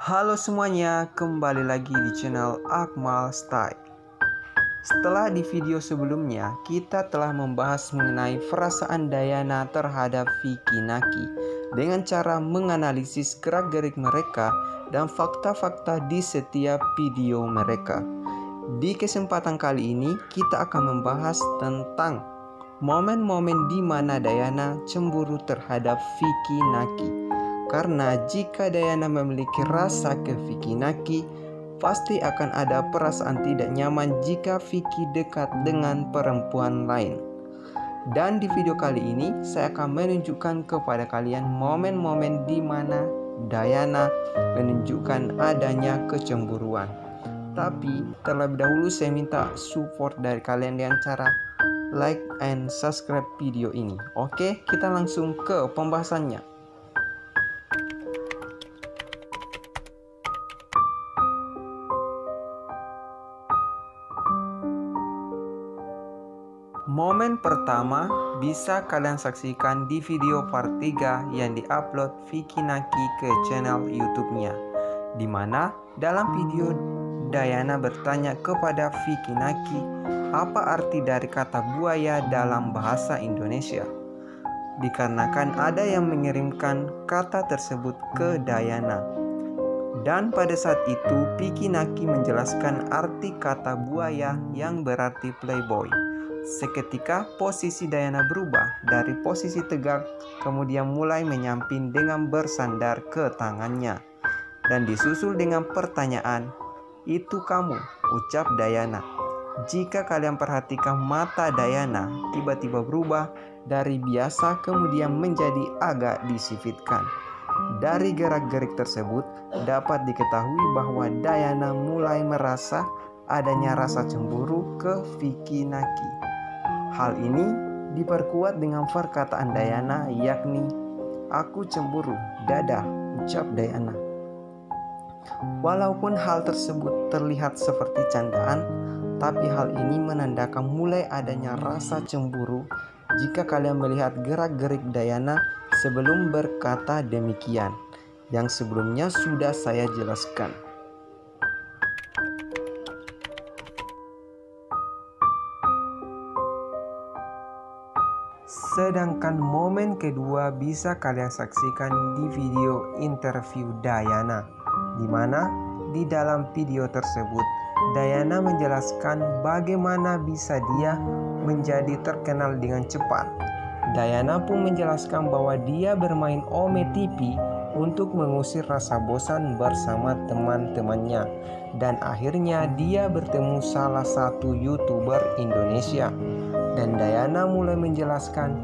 Halo semuanya, kembali lagi di channel Akmal Style. Setelah di video sebelumnya, kita telah membahas mengenai perasaan Diana terhadap Vicky Naki dengan cara menganalisis gerak-gerik mereka dan fakta-fakta di setiap video mereka. Di kesempatan kali ini, kita akan membahas tentang momen-momen di mana Diana cemburu terhadap Vicky Naki. Karena jika Diana memiliki rasa ke Vicky Naki, pasti akan ada perasaan tidak nyaman jika Vicky dekat dengan perempuan lain. Dan di video kali ini, saya akan menunjukkan kepada kalian momen-momen di mana Diana menunjukkan adanya kecemburuan. Tapi terlebih dahulu saya minta support dari kalian dengan cara like and subscribe video ini. Oke, kita langsung ke pembahasannya. Momen pertama bisa kalian saksikan di video part 3 yang diupload Vicky Naki ke channel YouTube-nya, di mana dalam video Diana bertanya kepada Vicky Naki apa arti dari kata buaya dalam bahasa Indonesia. Dikarenakan ada yang mengirimkan kata tersebut ke Diana. Dan pada saat itu Vicky Naki menjelaskan arti kata buaya yang berarti playboy. Seketika posisi Diana berubah dari posisi tegak kemudian mulai menyamping dengan bersandar ke tangannya. Dan disusul dengan pertanyaan, "Itu kamu?" ucap Diana. Jika kalian perhatikan mata Diana tiba-tiba berubah dari biasa kemudian menjadi agak disipitkan. Dari gerak-gerik tersebut dapat diketahui bahwa Diana mulai merasa adanya rasa cemburu ke Vicky Naki. Hal ini diperkuat dengan perkataan Diana, yakni "Aku cemburu, dadah," ucap Diana. Walaupun hal tersebut terlihat seperti candaan, tapi hal ini menandakan mulai adanya rasa cemburu jika kalian melihat gerak-gerik Diana sebelum berkata demikian, yang sebelumnya sudah saya jelaskan. Sedangkan momen kedua bisa kalian saksikan di video interview Diana, di mana di dalam video tersebut Diana menjelaskan bagaimana bisa dia menjadi terkenal dengan cepat. Diana pun menjelaskan bahwa dia bermain Ome TV untuk mengusir rasa bosan bersama teman-temannya, dan akhirnya dia bertemu salah satu YouTuber Indonesia. Dan Diana mulai menjelaskan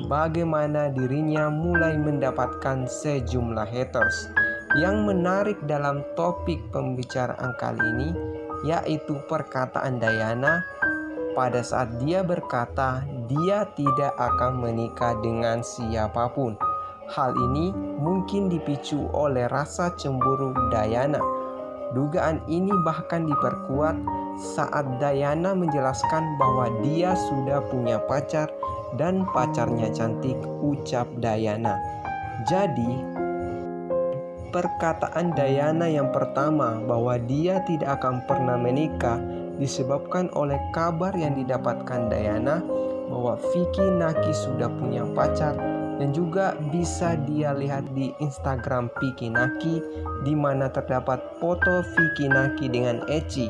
bagaimana dirinya mulai mendapatkan sejumlah haters. Yang menarik dalam topik pembicaraan kali ini yaitu perkataan Diana pada saat dia berkata dia tidak akan menikah dengan siapapun. Hal ini mungkin dipicu oleh rasa cemburu Diana. Dugaan ini bahkan diperkuat saat Diana menjelaskan bahwa dia sudah punya pacar dan pacarnya cantik, ucap Diana. Jadi, perkataan Diana yang pertama bahwa dia tidak akan pernah menikah disebabkan oleh kabar yang didapatkan Diana bahwa Vicky Naki sudah punya pacar, dan juga bisa dia lihat di Instagram Vicky Naki di mana terdapat foto Vicky Naki dengan Eci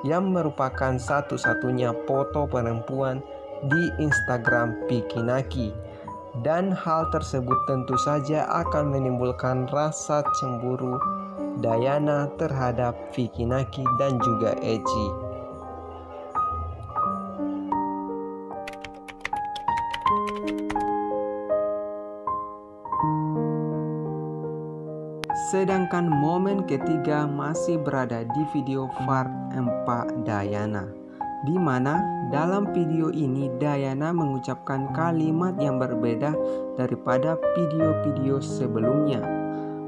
yang merupakan satu-satunya foto perempuan di Instagram Vicky Naki. Dan hal tersebut tentu saja akan menimbulkan rasa cemburu Diana terhadap Vicky Naki dan juga Eci. Sedangkan momen ketiga masih berada di video part 4 Diana, di mana dalam video ini Diana mengucapkan kalimat yang berbeda daripada video-video sebelumnya.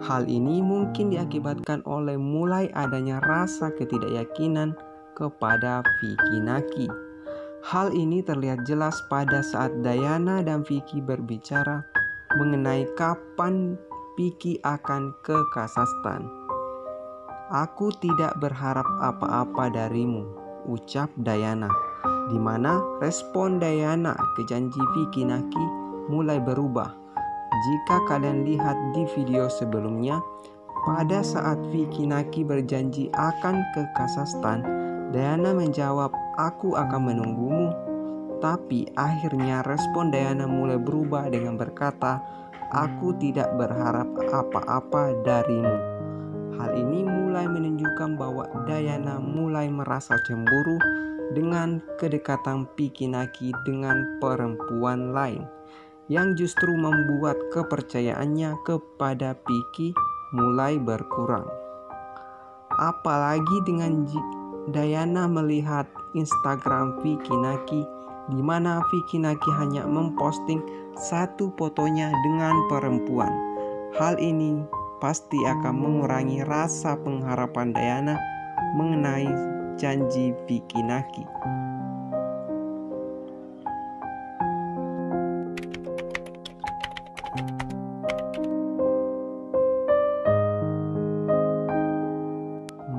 Hal ini mungkin diakibatkan oleh mulai adanya rasa ketidakyakinan kepada Vicky Naki. Hal ini terlihat jelas pada saat Diana dan Vicky berbicara mengenai kapan Vicky akan ke Kazakhstan. "Aku tidak berharap apa-apa darimu," ucap Dayana. Di mana respon Dayana ke janji Vicky Naki mulai berubah. Jika kalian lihat di video sebelumnya, pada saat Vicky Naki berjanji akan ke Kazakhstan, Dayana menjawab, "Aku akan menunggumu." Tapi akhirnya respon Dayana mulai berubah dengan berkata, "Aku tidak berharap apa-apa darimu." Hal ini mulai menunjukkan bahwa Dayana mulai merasa cemburu dengan kedekatan Vicky Naki dengan perempuan lain, yang justru membuat kepercayaannya kepada Vicky mulai berkurang. Apalagi dengan Dayana melihat Instagram Vicky Naki, di mana Vicky Naki hanya memposting satu fotonya dengan perempuan. Hal ini pasti akan mengurangi rasa pengharapan Dayana mengenai janji Vicky Naki.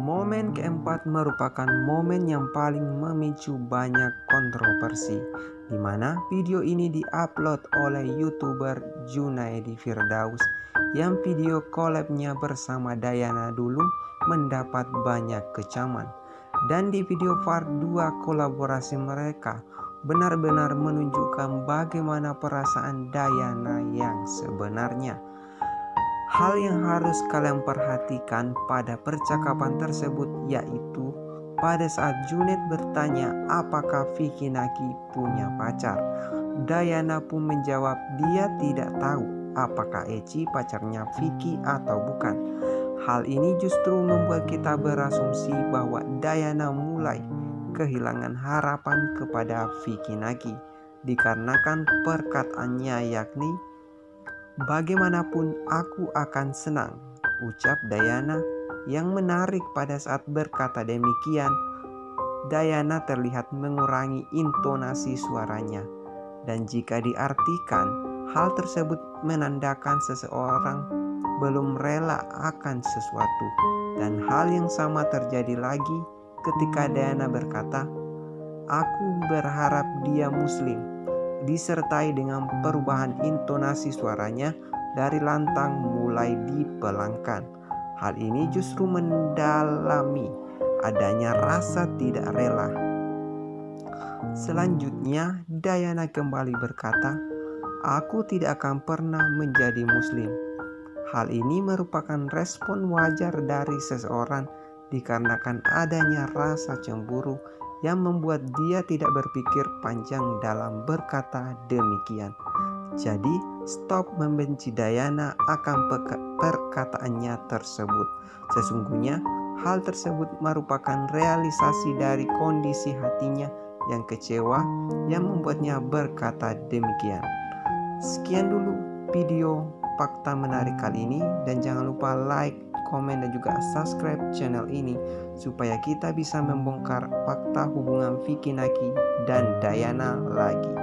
Momen keempat merupakan momen yang paling memicu banyak kontroversi, di mana video ini diupload oleh YouTuber Junaedi Firdaus yang video collabnya bersama Dayana dulu mendapat banyak kecaman. Dan di video part 2 kolaborasi mereka benar-benar menunjukkan bagaimana perasaan Dayana yang sebenarnya. Hal yang harus kalian perhatikan pada percakapan tersebut yaitu pada saat Junet bertanya apakah Vicky Naki punya pacar, Dayana pun menjawab dia tidak tahu apakah Eci pacarnya Vicky atau bukan. Hal ini justru membuat kita berasumsi bahwa Dayana mulai kehilangan harapan kepada Vicky Naki, dikarenakan perkataannya yakni, "Bagaimanapun aku akan senang," ucap Dayana. Yang menarik pada saat berkata demikian, Dayana terlihat mengurangi intonasi suaranya. Dan jika diartikan, hal tersebut menandakan seseorang belum rela akan sesuatu. Dan hal yang sama terjadi lagi ketika Dayana berkata, "Aku berharap dia muslim," disertai dengan perubahan intonasi suaranya dari lantang mulai dipelangkan. Hal ini justru mendalami adanya rasa tidak rela. Selanjutnya, Dayana kembali berkata, "Aku tidak akan pernah menjadi muslim." Hal ini merupakan respon wajar dari seseorang dikarenakan adanya rasa cemburu yang membuat dia tidak berpikir panjang dalam berkata demikian. Jadi, stop membenci Dayana akan perkataannya tersebut. Sesungguhnya, hal tersebut merupakan realisasi dari kondisi hatinya yang kecewa yang membuatnya berkata demikian. Sekian dulu video fakta menarik kali ini, dan jangan lupa like, komen, dan juga subscribe channel ini supaya kita bisa membongkar fakta hubungan Vicky Naki dan Dayana lagi.